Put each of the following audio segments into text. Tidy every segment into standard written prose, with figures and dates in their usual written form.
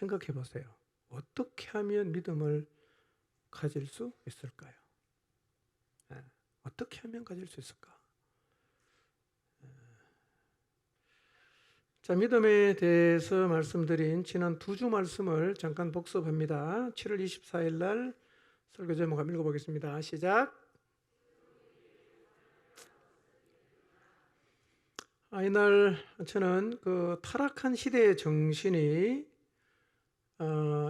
생각해 보세요. 어떻게 하면 믿음을 가질 수 있을까요? 어떻게 하면 가질 수 있을까? 자, 믿음에 대해서 말씀드린 지난 2주 말씀을 잠깐 복습합니다. 7월 24일 날 설교 제목 한번 읽어보겠습니다. 시작. 이날 저는 그 타락한 시대의 정신이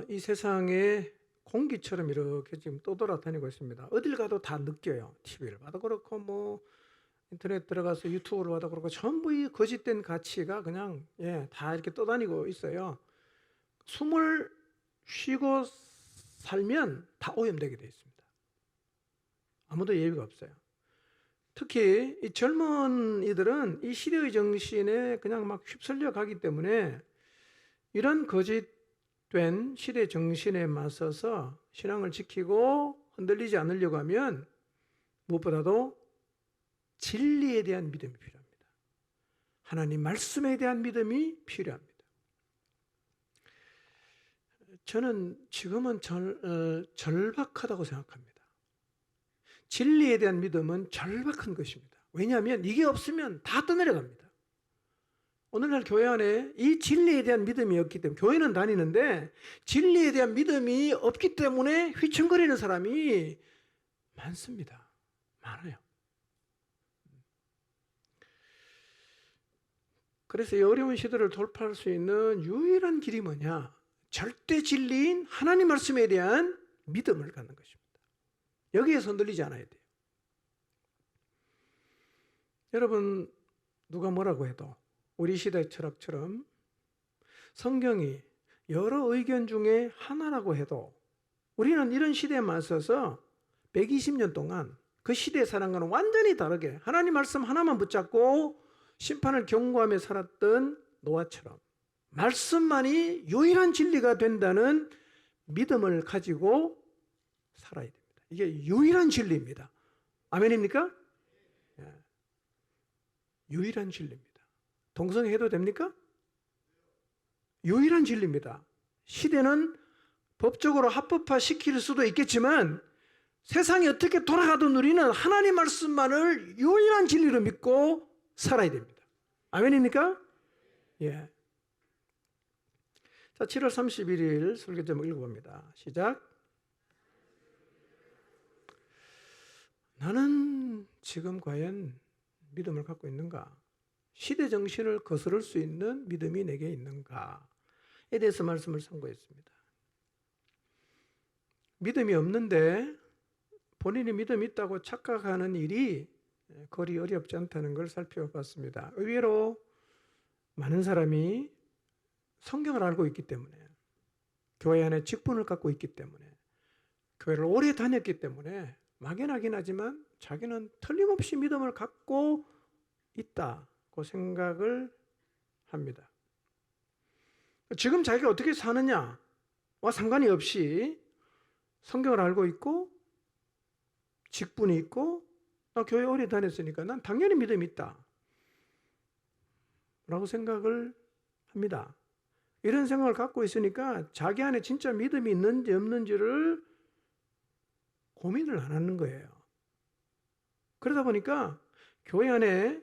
이 세상에 공기처럼 이렇게 지금 떠돌아다니고 있습니다. 어딜 가도 다 느껴요. TV를 봐도 그렇고 뭐 인터넷 들어가서 유튜브를 봐도 그렇고 전부 이 거짓된 가치가 그냥 다 이렇게 떠다니고 있어요. 숨을 쉬고 살면 다 오염되게 되어 있습니다. 아무도 예의가 없어요. 특히 이 젊은 이들은 이 시대의 정신에 그냥 막 휩쓸려 가기 때문에 이런 거짓된 시대 정신에 맞서서 신앙을 지키고 흔들리지 않으려고 하면 무엇보다도 진리에 대한 믿음이 필요합니다. 하나님 말씀에 대한 믿음이 필요합니다. 저는 지금은 절박하다고 생각합니다. 진리에 대한 믿음은 절박한 것입니다. 왜냐하면 이게 없으면 다 떠내려갑니다. 오늘날 교회 안에 이 진리에 대한 믿음이 없기 때문에 교회는 다니는데 진리에 대한 믿음이 없기 때문에 휘청거리는 사람이 많습니다. 많아요. 그래서 이 어려운 시대를 돌파할 수 있는 유일한 길이 뭐냐? 절대 진리인 하나님 말씀에 대한 믿음을 갖는 것입니다. 여기에서 흔들리지 않아야 돼요. 여러분, 누가 뭐라고 해도 우리 시대 철학처럼 성경이 여러 의견 중에 하나라고 해도 우리는 이런 시대에 맞서서 120년 동안 그 시대의 사람과는 완전히 다르게 하나님 말씀 하나만 붙잡고 심판을 경고하며 살았던 노아처럼 말씀만이 유일한 진리가 된다는 믿음을 가지고 살아야 됩니다. 이게 유일한 진리입니다. 아멘입니까? 유일한 진리입니다. 동성애해도 됩니까? 유일한 진리입니다. 시대는 법적으로 합법화시킬 수도 있겠지만 세상이 어떻게 돌아가든 우리는 하나님 말씀만을 유일한 진리로 믿고 살아야 됩니다. 아멘입니까? 예. 자, 7월 31일 설교 제목 읽어봅니다. 시작. 나는 지금 과연 믿음을 갖고 있는가? 시대 정신을 거스를 수 있는 믿음이 내게 있는가에 대해서 말씀을 선고했습니다. 믿음이 없는데 본인이 믿음이 있다고 착각하는 일이 거리 어렵지 않다는 걸 살펴봤습니다. 의외로 많은 사람이 성경을 알고 있기 때문에 교회 안에 직분을 갖고 있기 때문에 교회를 오래 다녔기 때문에 막연하긴 하지만 자기는 틀림없이 믿음을 갖고 있다고 생각을 합니다. 지금 자기가 어떻게 사느냐와 상관이 없이 성경을 알고 있고 직분이 있고 나 교회 오래 다녔으니까 난 당연히 믿음이 있다 라고 생각을 합니다. 이런 생각을 갖고 있으니까 자기 안에 진짜 믿음이 있는지 없는지를 고민을 안 하는 거예요. 그러다 보니까 교회 안에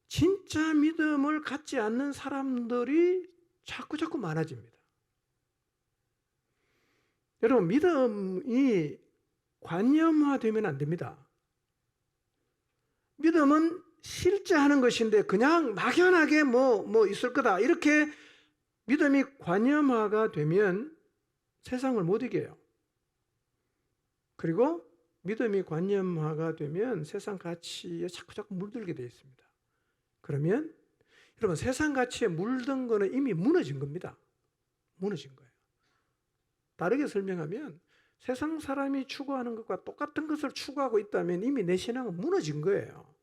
진짜 믿음을 갖지 않는 사람들이 자꾸 많아집니다. 여러분, 믿음이 관념화되면 안 됩니다. 믿음은 실제 하는 것인데 그냥 막연하게 뭐 있을 거다 이렇게 믿음이 관념화가 되면 세상을 못 이겨요. 그리고 믿음이 관념화가 되면 세상 가치에 자꾸 물들게 되어 있습니다. 그러면 여러분, 세상 가치에 물든 거는 이미 무너진 겁니다. 무너진 거예요. 다르게 설명하면 세상 사람이 추구하는 것과 똑같은 것을 추구하고 있다면 이미 내 신앙은 무너진 거예요.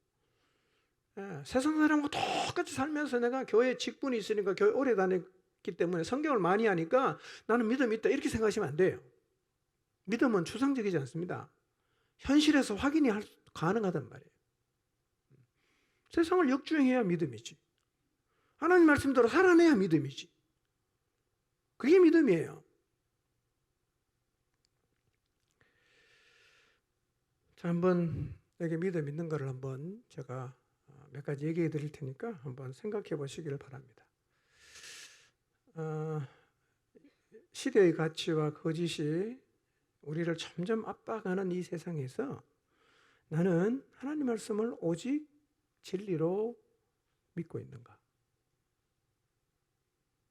세상 사람과 똑같이 살면서 내가 교회에 직분이 있으니까 교회 오래 다녔기 때문에 성경을 많이 하니까 나는 믿음이 있다 이렇게 생각하시면 안 돼요. 믿음은 추상적이지 않습니다. 현실에서 확인이 가능하단 말이에요. 세상을 역주행해야 믿음이지. 하나님 말씀대로 살아내야 믿음이지. 그게 믿음이에요. 자, 한번 여기 믿음 있는 거를 한번 제가 몇 가지 얘기해 드릴 테니까 한번 생각해 보시기를 바랍니다. 시대의 가치와 거짓이 우리를 점점 압박하는 이 세상에서 나는 하나님 말씀을 오직 진리로 믿고 있는가?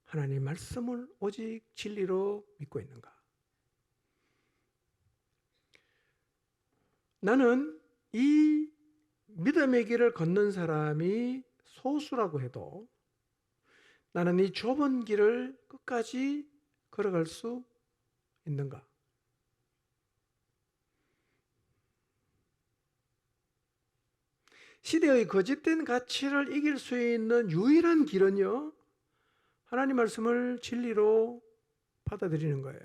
하나님 말씀을 오직 진리로 믿고 있는가? 나는 이 믿음의 길을 걷는 사람이 소수라고 해도 나는 이 좁은 길을 끝까지 걸어갈 수 있는가? 시대의 거짓된 가치를 이길 수 있는 유일한 길은요, 하나님 말씀을 진리로 받아들이는 거예요.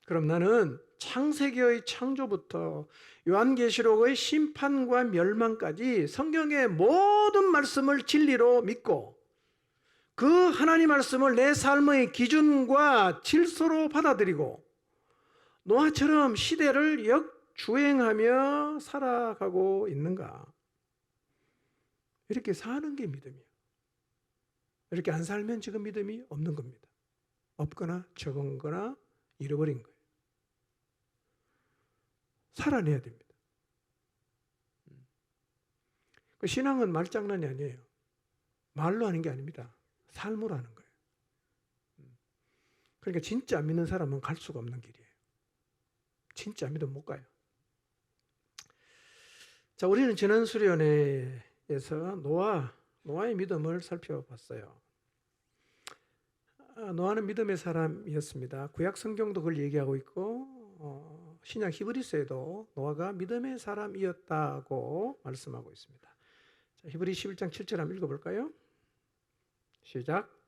그럼 나는 창세기의 창조부터 요한계시록의 심판과 멸망까지 성경의 모든 말씀을 진리로 믿고 그 하나님 말씀을 내 삶의 기준과 질서로 받아들이고 노아처럼 시대를 역주행하며 살아가고 있는가? 이렇게 사는 게 믿음이에요. 이렇게 안 살면 지금 믿음이 없는 겁니다. 없거나 적은 거나 잃어버린 거예요. 살아내야 됩니다. 신앙은 말장난이 아니에요. 말로 하는 게 아닙니다. 삶으로 하는 거예요. 그러니까 진짜 안 믿는 사람은 갈 수가 없는 길이에요. 진짜 안 믿으면 못 가요. 자, 우리는 지난 수련회에서 노아의 믿음을 살펴봤어요. 노아는 믿음의 사람이었습니다. 구약 성경도 그걸 얘기하고 있고 신약 히브리서에도 노아가 믿음의 사람이었다고 말씀하고 있습니다. 자, 히브리 11장 7절 한번 읽어볼까요? 시작.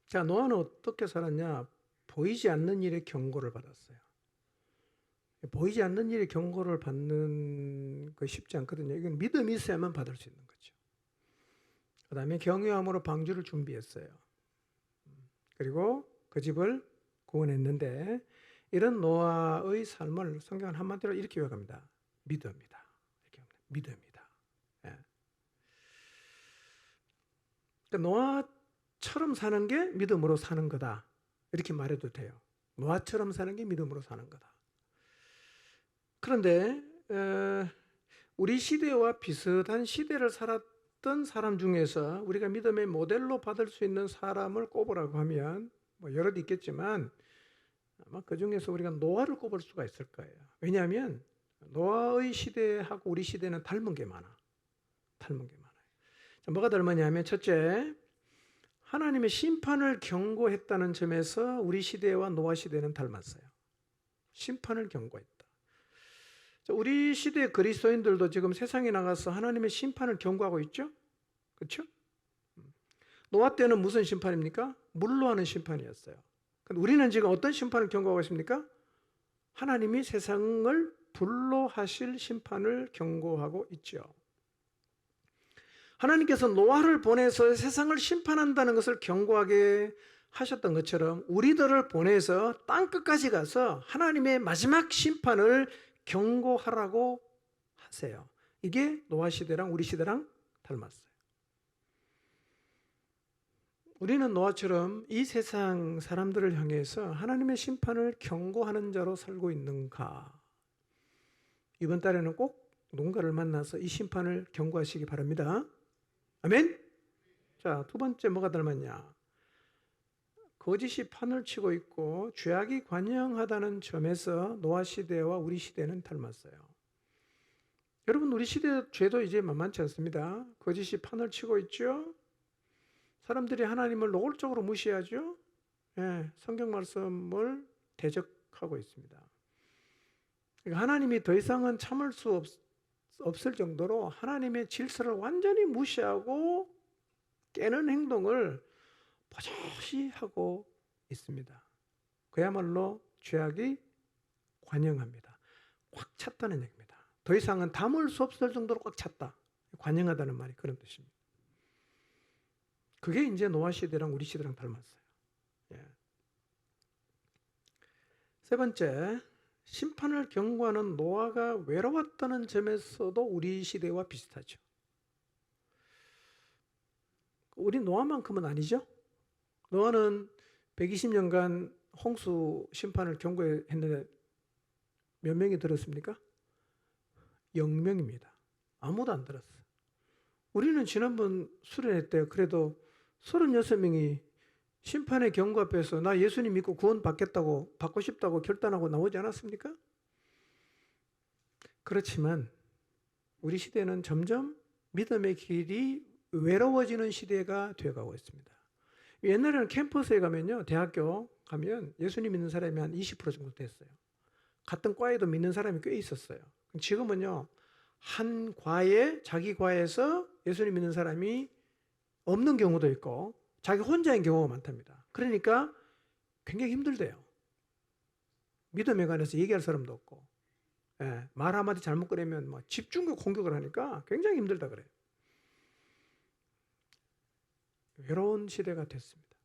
자, 노아는 어떻게 살았냐? 보이지 않는 일에 경고를 받았어요. 보이지 않는 일에 경고를 받는 거 쉽지 않거든요. 이건 믿음이 있어야만 받을 수 있는 거죠. 그 다음에 경외함으로 방주를 준비했어요. 그리고 그 집을 구원했는데 이런 노아의 삶을 성경은 한마디로 이렇게 요약합니다. 믿음이다. 이렇게 합니다. 믿음이다. 예. 그러니까 노아처럼 사는 게 믿음으로 사는 거다. 이렇게 말해도 돼요. 노아처럼 사는 게 믿음으로 사는 거다. 그런데 우리 시대와 비슷한 시대를 살았던 사람 중에서 우리가 믿음의 모델로 받을 수 있는 사람을 꼽으라고 하면 뭐 여럿 있겠지만 아마 그 중에서 우리가 노아를 꼽을 수가 있을 거예요. 왜냐하면 노아의 시대하고 우리 시대는 닮은 게 많아. 닮은 게 많아요. 자, 뭐가 닮았냐면 첫째, 하나님의 심판을 경고했다는 점에서 우리 시대와 노아 시대는 닮았어요. 심판을 경고했다. 자, 우리 시대 그리스도인들도 지금 세상에 나가서 하나님의 심판을 경고하고 있죠? 그렇죠? 노아 때는 무슨 심판입니까? 물로 하는 심판이었어요. 근데 우리는 지금 어떤 심판을 경고하고 있습니까? 하나님이 세상을 불로 하실 심판을 경고하고 있죠. 하나님께서 노아를 보내서 세상을 심판한다는 것을 경고하게 하셨던 것처럼 우리들을 보내서 땅끝까지 가서 하나님의 마지막 심판을 경고하라고 하세요. 이게 노아 시대랑 우리 시대랑 닮았어요. 우리는 노아처럼 이 세상 사람들을 향해서 하나님의 심판을 경고하는 자로 살고 있는가? 이번 달에는 꼭 누군가를 만나서 이 심판을 경고하시기 바랍니다. 아멘? 자, 두 번째 뭐가 닮았냐? 거짓이 판을 치고 있고 죄악이 관영하다는 점에서 노아 시대와 우리 시대는 닮았어요. 여러분, 우리 시대 죄도 이제 만만치 않습니다. 거짓이 판을 치고 있죠? 사람들이 하나님을 노골적으로 무시하죠? 예, 성경 말씀을 대적하고 있습니다. 그러니까 하나님이 더 이상은 참을 수 없을 정도로 하나님의 질서를 완전히 무시하고 깨는 행동을 버젓이 하고 있습니다. 그야말로 죄악이 관영합니다. 꽉 찼다는 얘기입니다. 더 이상은 담을 수 없을 정도로 꽉 찼다. 관영하다는 말이 그런 뜻입니다. 그게 이제 노아 시대랑 우리 시대랑 닮았어요. 예. 세 번째, 심판을 경고하는 노아가 외로웠다는 점에서도 우리 시대와 비슷하죠. 우리 노아만큼은 아니죠. 노아는 120년간 홍수 심판을 경고했는데 몇 명이 들었습니까? 0명입니다. 아무도 안 들었어요. 우리는 지난번 수련회 때 그래도 36명이 심판의 경고 앞에서 나 예수님 믿고 구원 받겠다고, 받고 싶다고 결단하고 나오지 않았습니까? 그렇지만 우리 시대는 점점 믿음의 길이 외로워지는 시대가 되어가고 있습니다. 옛날에는 캠퍼스에 가면요, 대학교 가면 예수님 믿는 사람이 한 20% 정도 됐어요. 같은 과에도 믿는 사람이 꽤 있었어요. 지금은요, 한 과에, 자기 과에서 예수님 믿는 사람이 없는 경우도 있고 자기 혼자인 경우가 많답니다. 그러니까 굉장히 힘들대요. 믿음에 관해서 얘기할 사람도 없고, 예, 말 한마디 잘못 꺼내면 뭐 집중력 공격을 하니까 굉장히 힘들다 그래요. 외로운 시대가 됐습니다.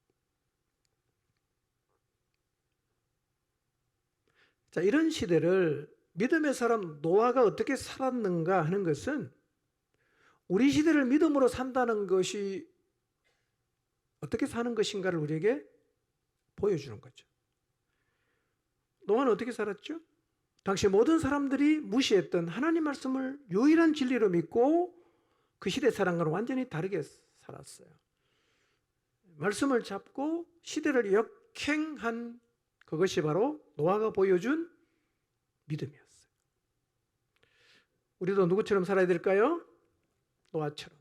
자, 이런 시대를 믿음의 사람 노아가 어떻게 살았는가 하는 것은 우리 시대를 믿음으로 산다는 것이 어떻게 사는 것인가를 우리에게 보여주는 거죠. 노아는 어떻게 살았죠? 당시 모든 사람들이 무시했던 하나님 말씀을 유일한 진리로 믿고 그 시대 사람과는 완전히 다르게 살았어요. 말씀을 잡고 시대를 역행한 그것이 바로 노아가 보여준 믿음이었어요. 우리도 누구처럼 살아야 될까요? 노아처럼.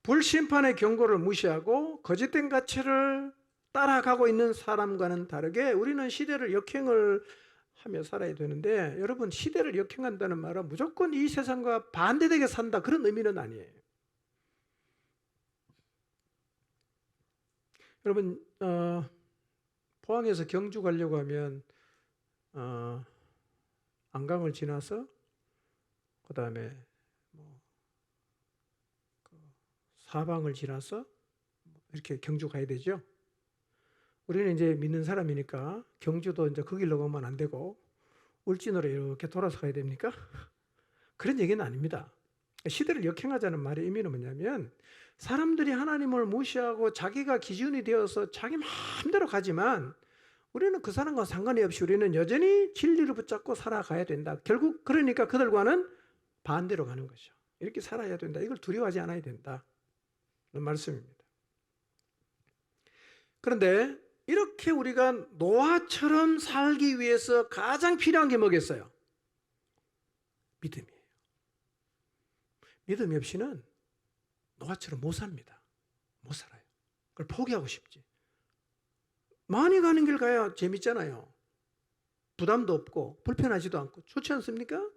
불심판의 경고를 무시하고 거짓된 가치를 따라가고 있는 사람과는 다르게 우리는 시대를 역행을 하며 살아야 되는데, 여러분, 시대를 역행한다는 말은 무조건 이 세상과 반대되게 산다, 그런 의미는 아니에요. 여러분, 포항에서 경주 가려고 하면 안강을 지나서 그 다음에 사방을 지나서 이렇게 경주 가야 되죠. 우리는 이제 믿는 사람이니까 경주도 이제 그 길로 가면 안 되고 울진으로 이렇게 돌아서 가야 됩니까? 그런 얘기는 아닙니다. 시대를 역행하자는 말의 의미는 뭐냐면, 사람들이 하나님을 무시하고 자기가 기준이 되어서 자기 마음대로 가지만 우리는 그 사람과 상관이 없이 우리는 여전히 진리를 붙잡고 살아가야 된다. 결국 그러니까 그들과는 반대로 가는 거죠. 이렇게 살아야 된다. 이걸 두려워하지 않아야 된다. 그런 말씀입니다. 그런데 이렇게 우리가 노아처럼 살기 위해서 가장 필요한 게 뭐겠어요? 믿음이에요. 믿음이 없이는 노아처럼 못 삽니다. 못 살아요. 그걸 포기하고 싶지. 많이 가는 길 가야 재밌잖아요. 부담도 없고 불편하지도 않고 좋지 않습니까?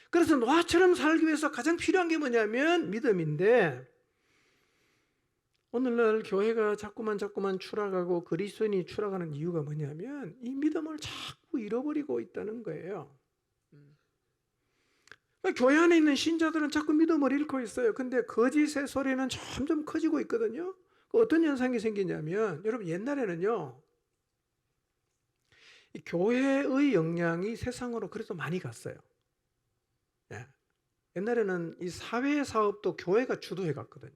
그래서 노아처럼 살기 위해서 가장 필요한 게 뭐냐면 믿음인데, 오늘날 교회가 자꾸만 추락하고 그리스도인이 추락하는 이유가 뭐냐면 이 믿음을 자꾸 잃어버리고 있다는 거예요. 교회 안에 있는 신자들은 자꾸 믿음을 잃고 있어요. 근데 거짓의 소리는 점점 커지고 있거든요. 어떤 현상이 생기냐면, 여러분, 옛날에는요, 이 교회의 영향이 세상으로 그래도 많이 갔어요. 예. 옛날에는 이 사회 사업도 교회가 주도해 갔거든요.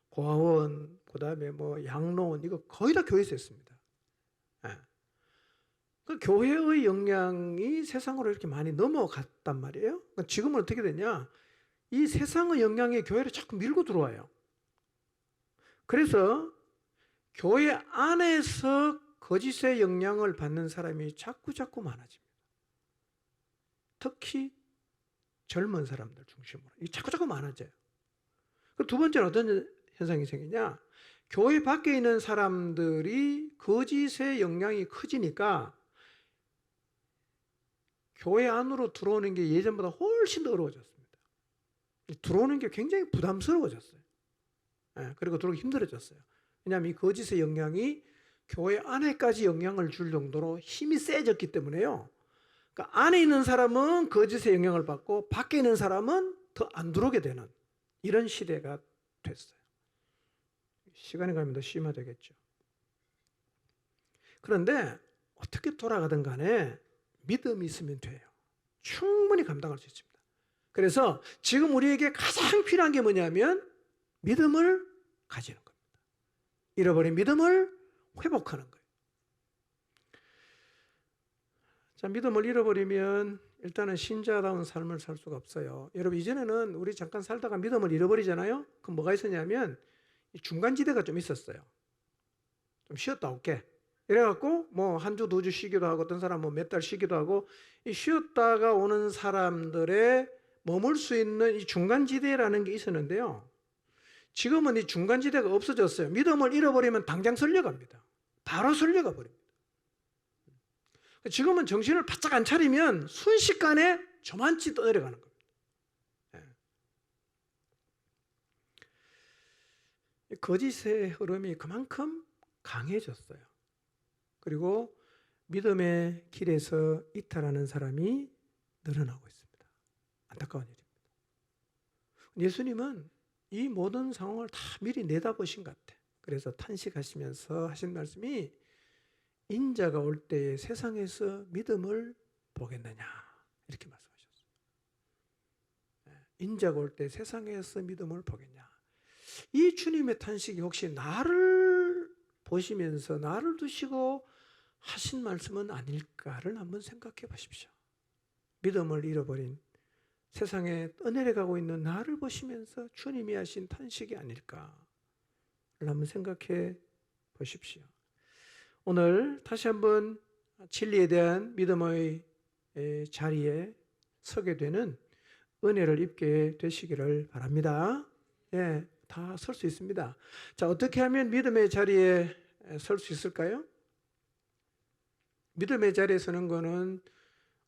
고아원, 그 다음에 뭐 양로원, 이거 거의 다 교회에서 했습니다. 예. 그 교회의 영향이 세상으로 이렇게 많이 넘어갔단 말이에요. 그러니까 지금은 어떻게 되냐? 이 세상의 영향이 교회를 자꾸 밀고 들어와요. 그래서 교회 안에서 거짓의 영향을 받는 사람이 자꾸 많아집니다. 특히 젊은 사람들 중심으로. 이게 자꾸 많아져요. 두 번째는 어떤 현상이 생기냐? 교회 밖에 있는 사람들이 거짓의 영향이 커지니까 교회 안으로 들어오는 게 예전보다 훨씬 더 어려워졌습니다. 들어오는 게 굉장히 부담스러워졌어요. 그리고 들어오기 힘들어졌어요. 왜냐하면 이 거짓의 영향이 교회 안에까지 영향을 줄 정도로 힘이 세졌기 때문에요. 그러니까 안에 있는 사람은 거짓의 영향을 받고 밖에 있는 사람은 더 안 들어오게 되는 이런 시대가 됐어요. 시간이 가면 더 심화되겠죠. 그런데 어떻게 돌아가든 간에 믿음이 있으면 돼요. 충분히 감당할 수 있습니다. 그래서 지금 우리에게 가장 필요한 게 뭐냐면 믿음을 가지는 겁니다. 잃어버린 믿음을 회복하는 거예요. 자, 믿음을 잃어버리면 일단은 신자다운 삶을 살 수가 없어요. 여러분, 이전에는 우리 잠깐 살다가 믿음을 잃어버리잖아요. 그럼 뭐가 있었냐면 중간지대가 좀 있었어요. 좀 쉬었다 올게. 이래갖고 뭐 한 주, 두 주 쉬기도 하고 어떤 사람 뭐 몇 달 쉬기도 하고 이 쉬었다가 오는 사람들의 머물 수 있는 이 중간지대라는 게 있었는데요. 지금은 이 중간지대가 없어졌어요. 믿음을 잃어버리면 당장 설려갑니다. 바로 설려가 버립니다. 지금은 정신을 바짝 안 차리면 순식간에 저만치 떠내려가는 겁니다. 거짓의 흐름이 그만큼 강해졌어요. 그리고 믿음의 길에서 이탈하는 사람이 늘어나고 있습니다. 안타까운 일입니다. 예수님은 이 모든 상황을 다 미리 내다보신 것 같아요. 그래서 탄식하시면서 하신 말씀이 인자가 올 때에 세상에서 믿음을 보겠느냐 이렇게 말씀하셨어요. 인자가 올 때 세상에서 믿음을 보겠냐. 이 주님의 탄식이 혹시 나를 보시면서 나를 두시고 하신 말씀은 아닐까를 한번 생각해 보십시오. 믿음을 잃어버린 세상에 떠내려가고 있는 나를 보시면서 주님이 하신 탄식이 아닐까를 한번 생각해 보십시오. 오늘 다시 한번 진리에 대한 믿음의 자리에 서게 되는 은혜를 입게 되시기를 바랍니다. 예, 다 설 수 있습니다. 자, 어떻게 하면 믿음의 자리에 설 수 있을까요? 믿음의 자리에 서는 거는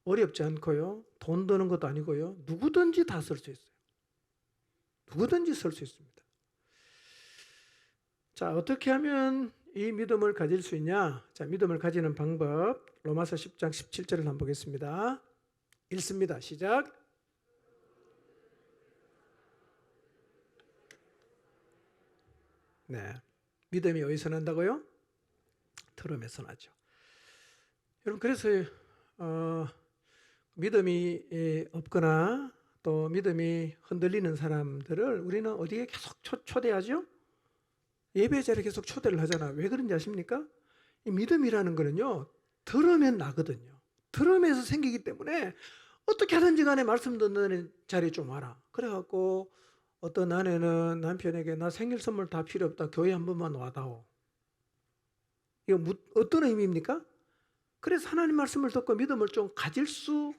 어렵지 않고요. 돈 드는 것도 아니고요. 누구든지 다 설 수 있어요. 누구든지 설 수 있습니다. 자, 어떻게 하면 이 믿음을 가질 수 있냐? 자, 믿음을 가지는 방법. 로마서 10장 17절을 한번 보겠습니다. 읽습니다. 시작. 네. 믿음이 어디서 난다고요? 들음에서 나죠. 여러분, 그래서 믿음이 없거나 또 믿음이 흔들리는 사람들을 우리는 어디에 계속 초대하죠? 예배 자리에 계속 초대를 하잖아요. 왜 그런지 아십니까? 이 믿음이라는 거는요, 들으면 나거든요. 들으면서 생기기 때문에 어떻게 하든지 간에 말씀 듣는 자리에 좀 와라. 그래갖고 어떤 아내는 남편에게 나 생일 선물 다 필요 없다. 교회 한 번만 와다오. 이거 어떤 의미입니까? 그래서 하나님 말씀을 듣고 믿음을 좀 가질 수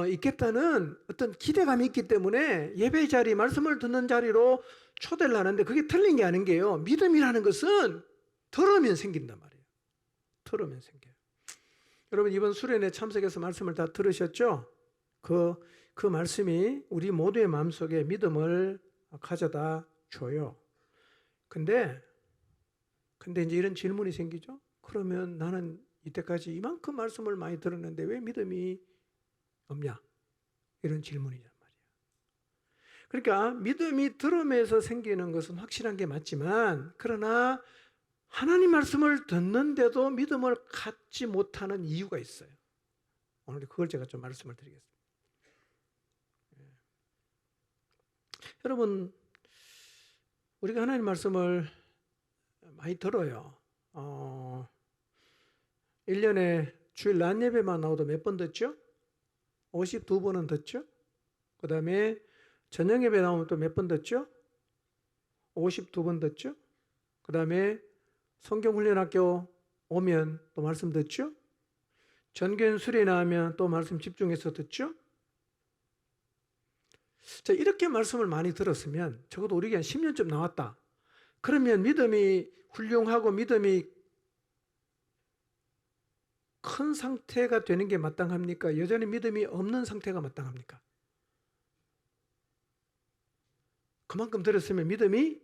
있겠다는 어떤 기대감이 있기 때문에 예배 자리, 말씀을 듣는 자리로 초대를 하는데 그게 틀린 게 아닌 게요. 믿음이라는 것은 들으면 생긴단 말이에요. 들으면 생겨요. 여러분, 이번 수련회 참석해서 말씀을 다 들으셨죠? 그 말씀이 우리 모두의 마음속에 믿음을 가져다 줘요. 근데 이제 이런 질문이 생기죠? 그러면 나는 이때까지 이만큼 말씀을 많이 들었는데 왜 믿음이 없냐? 이런 질문이란 말이에요. 그러니까 믿음이 들음에서 생기는 것은 확실한 게 맞지만, 그러나 하나님 말씀을 듣는데도 믿음을 갖지 못하는 이유가 있어요. 오늘 그걸 제가 좀 말씀을 드리겠습니다. 여러분, 우리가 하나님 말씀을 많이 들어요. 1년에 주일 낮 예배만 나와도 몇 번 듣죠? 52번은 듣죠? 그 다음에 저녁 예배 나오면 또 몇 번 듣죠? 52번 듣죠? 그 다음에 성경훈련학교 오면 또 말씀 듣죠? 전교연 수련회 나오면 또 말씀 집중해서 듣죠? 자, 이렇게 말씀을 많이 들었으면 적어도 우리가 한 10년쯤 나왔다. 그러면 믿음이 훌륭하고 믿음이 큰 상태가 되는 게 마땅합니까? 여전히 믿음이 없는 상태가 마땅합니까? 그만큼 들었으면 믿음이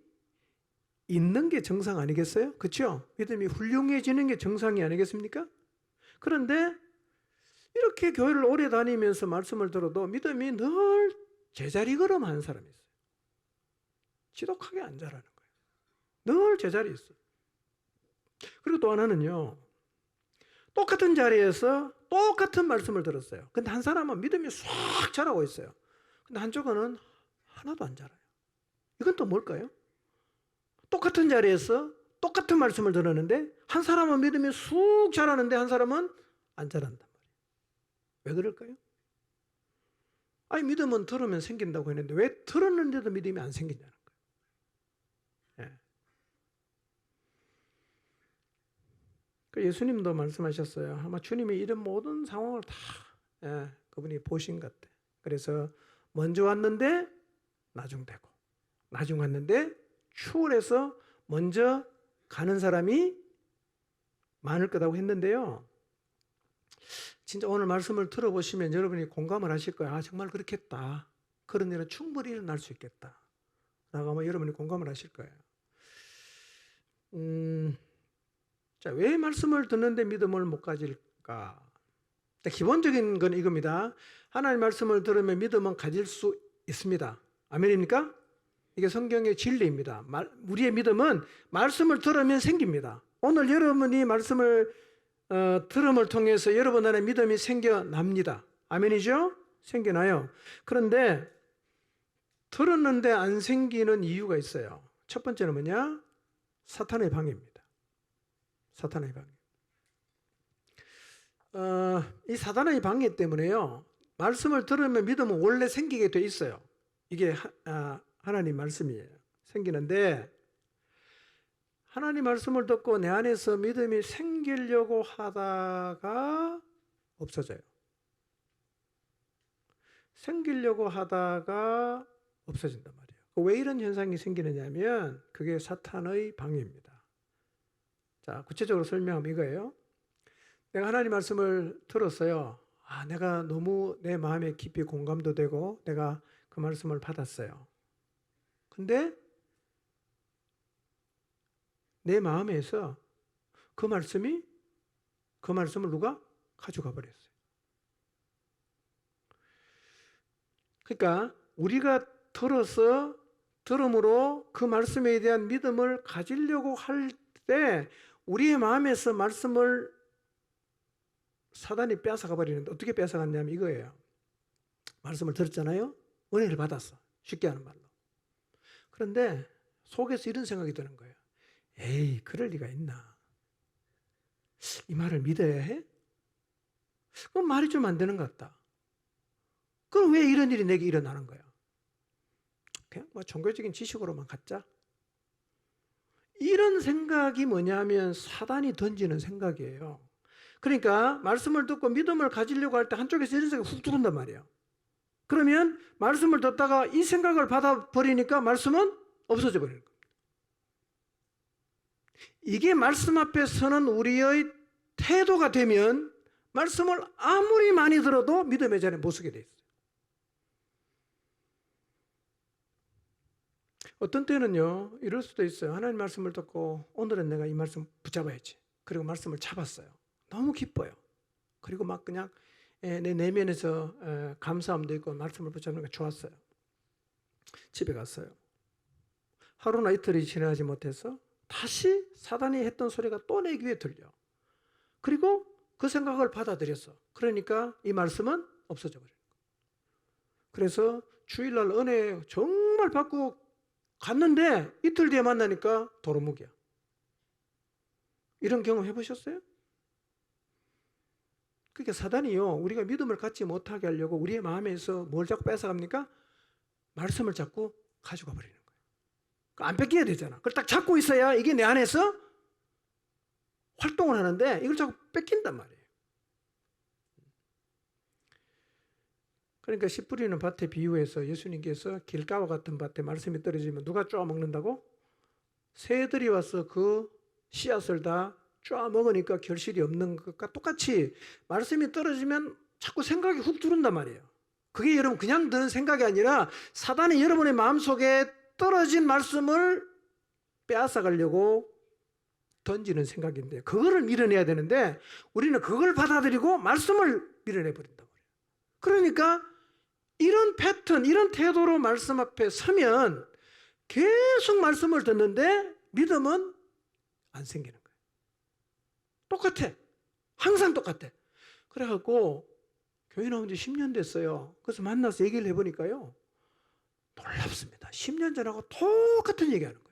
있는 게 정상 아니겠어요? 그렇죠? 믿음이 훌륭해지는 게 정상이 아니겠습니까? 그런데 이렇게 교회를 오래 다니면서 말씀을 들어도 믿음이 늘 제자리 걸음하는 사람이 있어요. 지독하게 안 자라는 거예요. 늘 제자리에 있어요. 그리고 또 하나는요. 똑같은 자리에서 똑같은 말씀을 들었어요. 근데 한 사람은 믿음이 싹 자라고 있어요. 근데 한쪽은 하나도 안 자라요. 이건 또 뭘까요? 똑같은 자리에서 똑같은 말씀을 들었는데 한 사람은 믿음이 쑥 자라는데 한 사람은 안 자란단 말이에요. 왜 그럴까요? 아니 믿음은 들으면 생긴다고 했는데 왜 들었는데도 믿음이 안 생기냐는 거예요. 예. 예수님도 말씀하셨어요. 아마 주님이 이런 모든 상황을 다 그분이 보신 것 같아요. 그래서 먼저 왔는데 나중 되고 나중 왔는데 추월해서 먼저 가는 사람이 많을 거라고 했는데요. 진짜 오늘 말씀을 들어보시면 여러분이 공감을 하실 거예요. 아 정말 그렇겠다. 그런 일은 충분히 일어날 수 있겠다. 라고 아마 여러분이 공감을 하실 거예요. 자, 왜 말씀을 듣는데 믿음을 못 가질까? 기본적인 건 이겁니다. 하나님 말씀을 들으면 믿음은 가질 수 있습니다. 아멘입니까? 이게 성경의 진리입니다. 우리의 믿음은 말씀을 들으면 생깁니다. 오늘 여러분이 말씀을 들음을 통해서 여러분 안에 믿음이 생겨납니다. 아멘이죠? 생겨나요. 그런데 들었는데 안 생기는 이유가 있어요. 첫 번째는 뭐냐? 사탄의 방해입니다. 사탄의 방해. 이 사탄의 방해 때문에요. 말씀을 들으면 믿음은 원래 생기게 돼 있어요. 이게 하나님 말씀이에요. 생기는데 하나님 말씀을 듣고 내 안에서 믿음이 생기려고 하다가 없어져요. 생기려고 하다가 없어진단 말이에요. 왜 이런 현상이 생기느냐 하면 그게 사탄의 방해입니다. 자, 구체적으로 설명하면 이거예요. 내가 하나님 말씀을 들었어요. 내가 너무 내 마음에 깊이 공감도 되고 내가 그 말씀을 받았어요. 근데 내 마음에서 그 말씀을 누가 가져가 버렸어요. 그러니까 우리가 들음으로 그 말씀에 대한 믿음을 가지려고 할 때 우리의 마음에서 말씀을 사단이 뺏어가 버리는데 어떻게 뺏어갔냐면 이거예요. 말씀을 들었잖아요. 은혜를 받았어. 쉽게 하는 말로. 그런데 속에서 이런 생각이 드는 거예요. 에이, 그럴 리가 있나? 이 말을 믿어야 해? 그럼 말이 좀 안 되는 것 같다. 그럼 왜 이런 일이 내게 일어나는 거야? 그냥 종교적인 지식으로만 갖자? 이런 생각이 뭐냐면 사단이 던지는 생각이에요. 그러니까 말씀을 듣고 믿음을 가지려고 할 때 한쪽에서 이런 생각이 훅 들어온단 말이에요. 그러면 말씀을 듣다가 이 생각을 받아버리니까 말씀은 없어져 버리는 겁니다. 이게 말씀 앞에 서는 우리의 태도가 되면 말씀을 아무리 많이 들어도 믿음의 자리에 못 서게 돼 있어요. 어떤 때는요 이럴 수도 있어요. 하나님 말씀을 듣고 오늘은 내가 이 말씀 붙잡아야지. 그리고 말씀을 잡았어요. 너무 기뻐요. 그리고 막 그냥 내 내면에서 감사함도 있고 말씀을 붙잡는 게 좋았어요. 집에 갔어요. 하루나 이틀이 지나지 못해서 다시 사단이 했던 소리가 또 내 귀에 들려. 그리고 그 생각을 받아들였어. 그러니까 이 말씀은 없어져 버려요. 그래서 주일날 은혜 정말 받고 갔는데 이틀 뒤에 만나니까 도루묵이야. 이런 경험 해보셨어요? 그러니까 사단이요 우리가 믿음을 갖지 못하게 하려고 우리의 마음에서 뭘 자꾸 뺏어갑니까? 말씀을 자꾸 가져가 버리는 거예요. 안 뺏겨야 되잖아. 그걸 딱 잡고 있어야 이게 내 안에서 활동을 하는데 이걸 자꾸 뺏긴단 말이에요. 그러니까 씨 뿌리는 밭에 비유해서 예수님께서 길가와 같은 밭에 말씀이 떨어지면 누가 쪼아 먹는다고? 새들이 와서 그 씨앗을 다 쪼아 먹으니까 결실이 없는 것과 똑같이 말씀이 떨어지면 자꾸 생각이 훅 들어온단 말이에요. 그게 여러분 그냥 드는 생각이 아니라 사단이 여러분의 마음속에 떨어진 말씀을 빼앗아 가려고 던지는 생각인데 그거를 밀어내야 되는데 우리는 그걸 받아들이고 말씀을 밀어내 버린단 말이에요. 그러니까 이런 패턴, 이런 태도로 말씀 앞에 서면 계속 말씀을 듣는데 믿음은 안 생기는 거예요. 똑같아. 항상 똑같아. 그래갖고 교회 나온 지 10년 됐어요. 그래서 만나서 얘기를 해보니까요. 놀랍습니다. 10년 전하고 똑같은 얘기하는 거예요.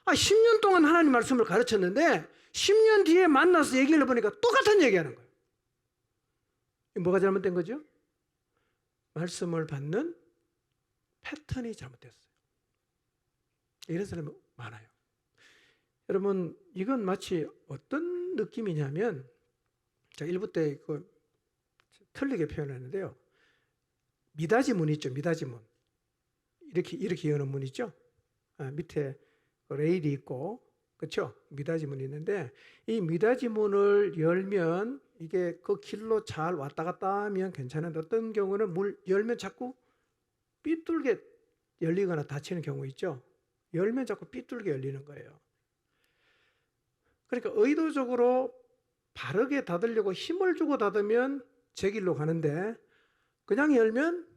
10년 동안 하나님 말씀을 가르쳤는데 10년 뒤에 만나서 얘기를 해보니까 똑같은 얘기하는 거예요. 뭐가 잘못된 거죠? 말씀을 받는 패턴이 잘못됐어요. 이런 사람이 많아요. 여러분, 이건 마치 어떤 느낌이냐면, 제가 1부 때 틀리게 표현했는데요. 미닫이 문 있죠, 미닫이 문. 이렇게 여는 문 있죠. 밑에 레일이 있고, 그렇죠? 미닫이 문이 있는데, 이 미닫이 문을 열면 이게 그 길로 잘 왔다 갔다 하면 괜찮은데, 어떤 경우는 문 열면 자꾸 삐뚤게 열리거나 닫히는 경우 있죠. 열면 자꾸 삐뚤게 열리는 거예요. 그러니까 의도적으로 바르게 닫으려고 힘을 주고 닫으면 제 길로 가는데 그냥 열면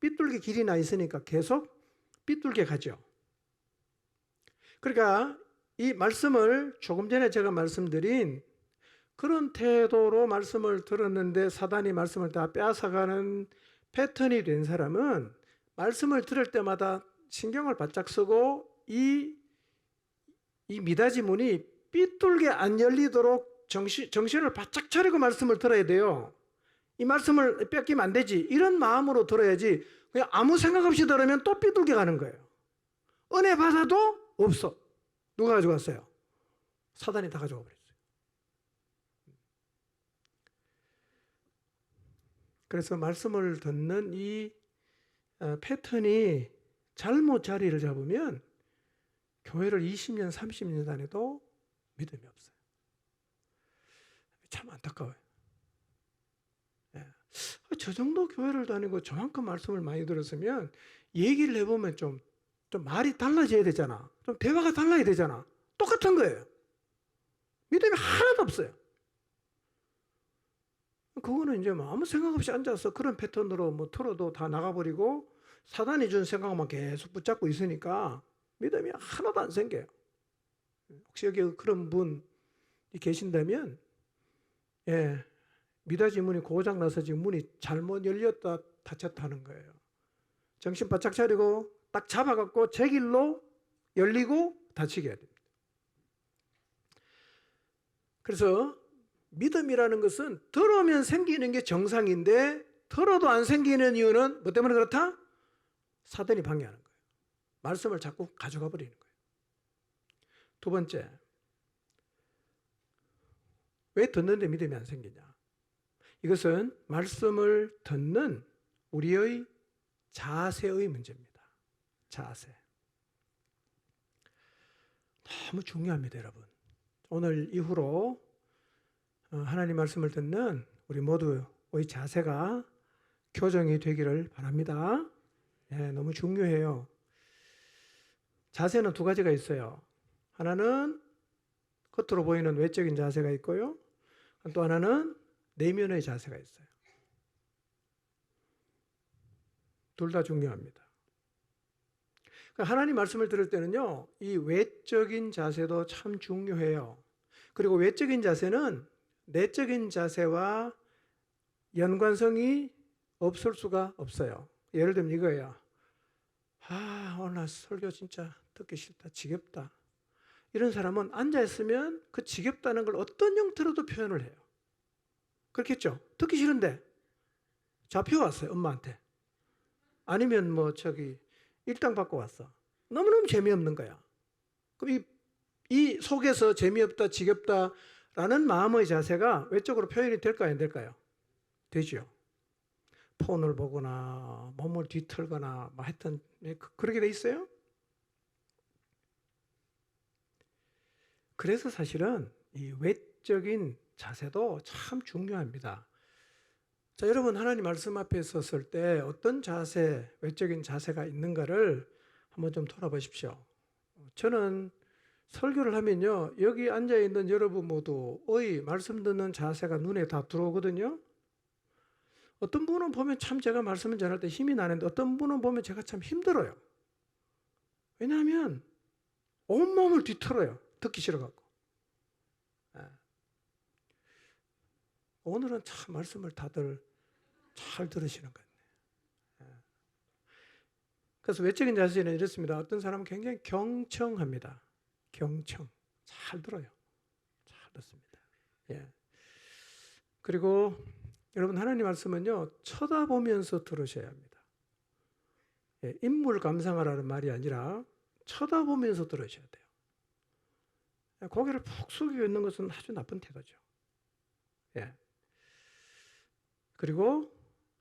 삐뚤게 길이 나 있으니까 계속 삐뚤게 가죠. 그러니까 이 말씀을 조금 전에 제가 말씀드린 그런 태도로 말씀을 들었는데 사단이 말씀을 다 빼앗아가는 패턴이 된 사람은 말씀을 들을 때마다 신경을 바짝 쓰고 이 미닫이 문이 삐뚤게 안 열리도록 정신을 바짝 차리고 말씀을 들어야 돼요. 이 말씀을 뺏기면 안 되지. 이런 마음으로 들어야지. 그냥 아무 생각 없이 들으면 또 삐뚤게 가는 거예요. 은혜 받아도 없어. 누가 가져갔어요? 사단이 다 가져가 버렸어요. 그래서 말씀을 듣는 이 패턴이 잘못 자리를 잡으면 교회를 20년, 30년 다녀도 믿음이 없어요. 참 안타까워요. 저 정도 교회를 다니고 저만큼 말씀을 많이 들었으면 얘기를 해보면 좀 말이 달라져야 되잖아. 좀 대화가 달라야 되잖아. 똑같은 거예요. 믿음이 하나도 없어요. 그거는 이제 뭐 아무 생각 없이 앉아서 그런 패턴으로 뭐 틀어도 다 나가버리고 사단이 준 생각만 계속 붙잡고 있으니까 믿음이 하나도 안 생겨요. 혹시 여기 그런 분이 계신다면, 미닫이 문이 고장나서 지금 문이 잘못 열렸다 닫혔다 하는 거예요. 정신 바짝 차리고 딱 잡아갖고 제 길로 열리고 닫히게 해야 됩니다. 그래서 믿음이라는 것은 들으면 생기는 게 정상인데 들어도 안 생기는 이유는 뭐 때문에 그렇다? 사단이 방해하는 거예요. 말씀을 자꾸 가져가 버리는 거예요. 두 번째, 왜 듣는데 믿음이 안 생기냐? 이것은 말씀을 듣는 우리의 자세의 문제입니다. 자세. 너무 중요합니다, 여러분. 오늘 이후로 하나님 말씀을 듣는 우리 모두의 자세가 교정이 되기를 바랍니다. 너무 중요해요. 자세는 두 가지가 있어요. 하나는 겉으로 보이는 외적인 자세가 있고요. 또 하나는 내면의 자세가 있어요. 둘 다 중요합니다. 하나님 말씀을 들을 때는요, 이 외적인 자세도 참 중요해요. 그리고 외적인 자세는 내적인 자세와 연관성이 없을 수가 없어요. 예를 들면 이거예요. 오늘 설교 진짜 듣기 싫다, 지겹다. 이런 사람은 앉아있으면 그 지겹다는 걸 어떤 형태로도 표현을 해요. 그렇겠죠? 듣기 싫은데 잡혀왔어요, 엄마한테. 아니면 일당 받고 왔어. 너무너무 재미없는 거야. 그럼 이 속에서 재미없다, 지겹다라는 마음의 자세가 외적으로 표현이 될까요, 안 될까요? 되죠. 폰을 보거나 몸을 뒤틀거나 하여튼 그렇게 돼 있어요. 그래서 사실은 이 외적인 자세도 참 중요합니다. 자, 여러분 하나님 말씀 앞에 섰을 때 어떤 자세, 외적인 자세가 있는가를 한번 좀 돌아보십시오. 저는 설교를 하면요, 여기 앉아있는 여러분 모두의 말씀 듣는 자세가 눈에 다 들어오거든요. 어떤 분은 보면 참 제가 말씀을 전할 때 힘이 나는데 어떤 분은 보면 제가 참 힘들어요. 왜냐하면 온몸을 뒤틀어요. 듣기 싫어갖고. 오늘은 참 말씀을 다들 잘 들으시는 것 같네요. 그래서 외적인 자세는 이렇습니다. 어떤 사람은 굉장히 경청합니다. 경청. 잘 들어요. 잘 듣습니다. 예. 그리고 여러분 하나님 말씀은요, 쳐다보면서 들으셔야 합니다. 예, 인물 감상하라는 말이 아니라 쳐다보면서 들으셔야 돼요. 고개를 푹 숙이고 있는 것은 아주 나쁜 태도죠. 예. 그리고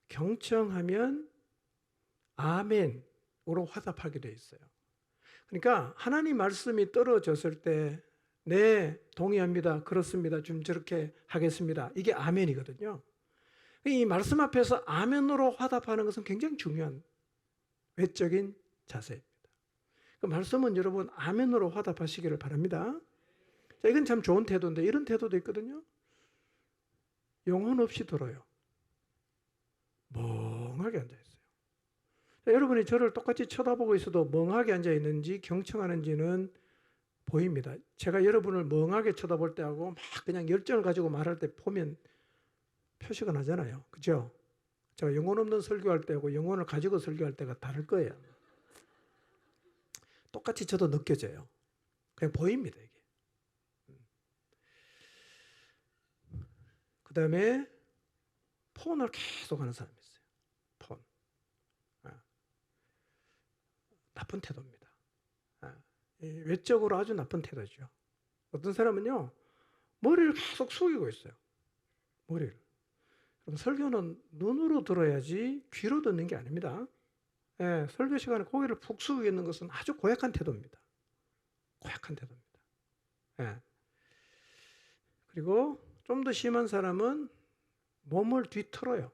경청하면 아멘으로 화답하게 되어 있어요. 그러니까 하나님 말씀이 떨어졌을 때 네, 동의합니다. 그렇습니다. 좀 저렇게 하겠습니다. 이게 아멘이거든요. 이 말씀 앞에서 아멘으로 화답하는 것은 굉장히 중요한 외적인 자세입니다. 그 말씀은 여러분 아멘으로 화답하시기를 바랍니다. 자, 이건 참 좋은 태도인데 이런 태도도 있거든요. 영혼 없이 들어요. 멍하게 앉아있어요. 자, 여러분이 저를 똑같이 쳐다보고 있어도 멍하게 앉아있는지 경청하는지는 보입니다. 제가 여러분을 멍하게 쳐다볼 때하고 막 그냥 열정을 가지고 말할 때 보면 표시가 나잖아요. 그죠? 제가 영혼 없는 설교할 때하고 영혼을 가지고 설교할 때가 다를 거예요. 똑같이 저도 느껴져요. 그냥 보입니다, 이게. 그 다음에 폰을 계속 하는 사람이 있어요. 폰. 나쁜 태도입니다. 외적으로 아주 나쁜 태도죠. 어떤 사람은요, 머리를 계속 숙이고 있어요. 머리를. 설교는 눈으로 들어야지 귀로 듣는 게 아닙니다. 예, 설교 시간에 고개를 푹 숙이고 있는 것은 아주 고약한 태도입니다. 고약한 태도입니다. 예. 그리고 좀 더 심한 사람은 몸을 뒤틀어요.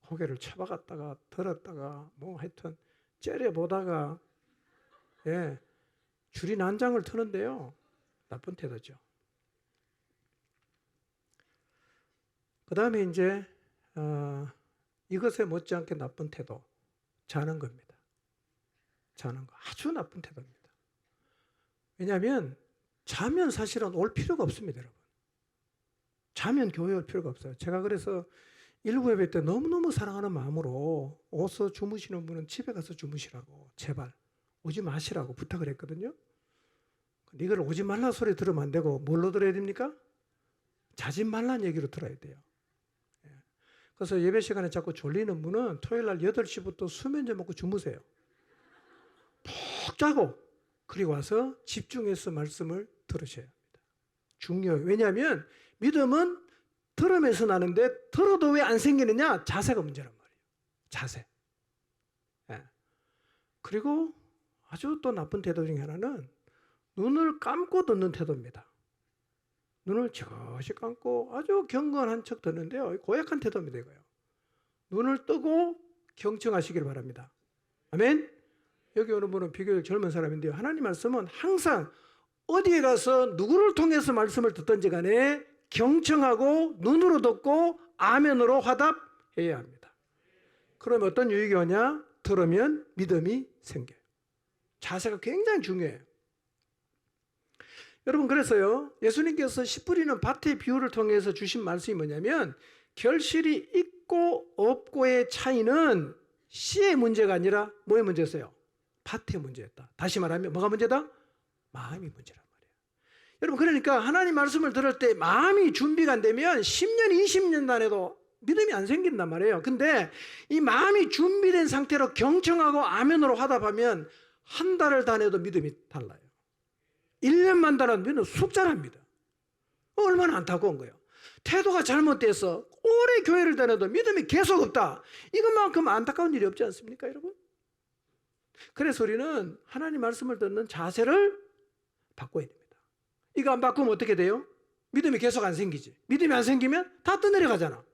고개를 쳐박았다가 들었다가 뭐 하여튼 째려보다가 예, 줄이 난장을 트는데요. 나쁜 태도죠. 그 다음에 이제 이것에 못지않게 나쁜 태도, 자는 겁니다. 자는 거 아주 나쁜 태도입니다. 왜냐하면 자면 사실은 올 필요가 없습니다, 여러분. 자면 교회 올 필요가 없어요. 제가 그래서 19 예배 때 너무너무 사랑하는 마음으로 어서 주무시는 분은 집에 가서 주무시라고 제발 오지 마시라고 부탁을 했거든요. 근데 이걸 오지 말라 소리 들으면 안 되고 뭘로 들어야 됩니까? 자지 말라는 얘기로 들어야 돼요. 그래서 예배 시간에 자꾸 졸리는 분은 토요일 날 8시부터 수면제 먹고 주무세요. 푹 자고 그리고 와서 집중해서 말씀을 들으셔야 합니다. 중요해요. 왜냐하면 믿음은 들으면서 나는데 들어도 왜 안 생기느냐? 자세가 문제란 말이에요. 자세. 예. 그리고 아주 또 나쁜 태도 중에 하나는 눈을 감고 듣는 태도입니다. 눈을 지그시 감고 아주 경건한 척 듣는데요. 고약한 태도입니다, 이거요. 눈을 뜨고 경청하시길 바랍니다. 아멘? 여기 오는 분은 비교적 젊은 사람인데요. 하나님 말씀은 항상 어디에 가서 누구를 통해서 말씀을 듣든지 간에 경청하고 눈으로 듣고 아멘으로 화답해야 합니다. 그러면 어떤 유익이 오냐? 들으면 믿음이 생겨요. 자세가 굉장히 중요해요. 여러분, 그래서요, 예수님께서 씨 뿌리는 밭의 비유를 통해서 주신 말씀이 뭐냐면 결실이 있고 없고의 차이는 씨의 문제가 아니라 뭐의 문제였어요? 밭의 문제였다. 다시 말하면 뭐가 문제다? 마음이 문제란 말이에요. 여러분, 그러니까 하나님 말씀을 들을 때 마음이 준비가 안 되면 10년, 20년 단에도 믿음이 안 생긴단 말이에요. 근데 이 마음이 준비된 상태로 경청하고 아멘으로 화답하면 한 달을 다녀도 믿음이 달라요. 1년만 다녀도 숙달합니다. 얼마나 안타까운 거예요. 태도가 잘못돼서 오래 교회를 다녀도 믿음이 계속 없다. 이것만큼 안타까운 일이 없지 않습니까, 여러분? 그래서 우리는 하나님 말씀을 듣는 자세를 바꿔야 됩니다. 이거 안 바꾸면 어떻게 돼요? 믿음이 계속 안 생기지. 믿음이 안 생기면 다 떠내려가잖아.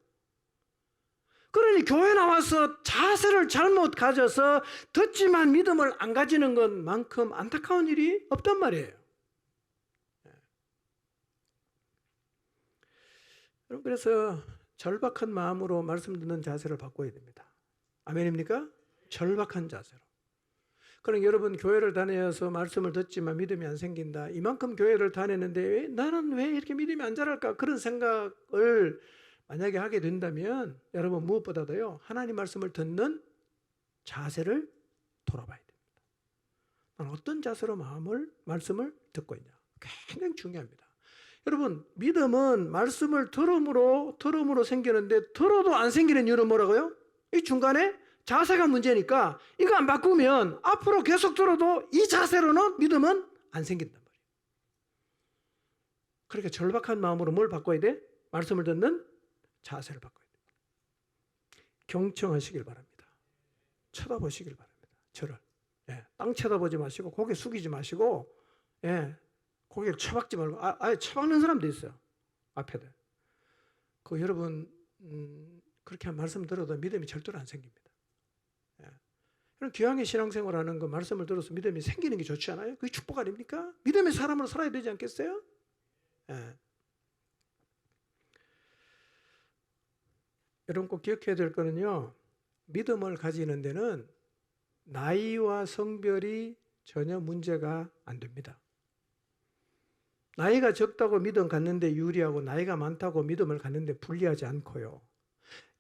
그러니 교회 나와서 자세를 잘못 가져서 듣지만 믿음을 안 가지는 것만큼 안타까운 일이 없단 말이에요. 여러분, 그래서 절박한 마음으로 말씀 듣는 자세를 바꿔야 됩니다. 아멘입니까? 절박한 자세로. 그럼 여러분, 교회를 다녀서 말씀을 듣지만 믿음이 안 생긴다. 이만큼 교회를 다녔는데 나는 왜 이렇게 믿음이 안 자랄까? 그런 생각을 만약에 하게 된다면 여러분, 무엇보다도요, 하나님 말씀을 듣는 자세를 돌아봐야 됩니다. 나는 어떤 자세로 말씀을 듣고 있냐. 굉장히 중요합니다. 여러분, 믿음은 말씀을 들음으로 생기는데 들어도 안 생기는 이유는 뭐라고요? 이 중간에 자세가 문제니까 이거 안 바꾸면 앞으로 계속 들어도 이 자세로는 믿음은 안 생긴단 말이에요. 그러니까 절박한 마음으로 뭘 바꿔야 돼? 말씀을 듣는 자세를 바꿔야 돼. 경청하시길 바랍니다. 쳐다보시길 바랍니다. 저를. 땅 쳐다보지 마시고 고개 숙이지 마시고 고개를 쳐박지 말고 아예 쳐박는 사람도 있어요. 앞에들. 여러분 그렇게 말씀 들어도 믿음이 절대로 안 생깁니다. 그럼 기왕에 신앙생활하는 거 말씀을 들어서 믿음이 생기는 게 좋지 않아요? 그게 축복 아닙니까? 믿음의 사람으로 살아야 되지 않겠어요? 여러분 꼭 기억해야 될 거는요, 믿음을 가지는 데는 나이와 성별이 전혀 문제가 안 됩니다. 나이가 적다고 믿음 갖는데 유리하고 나이가 많다고 믿음을 갖는데 불리하지 않고요.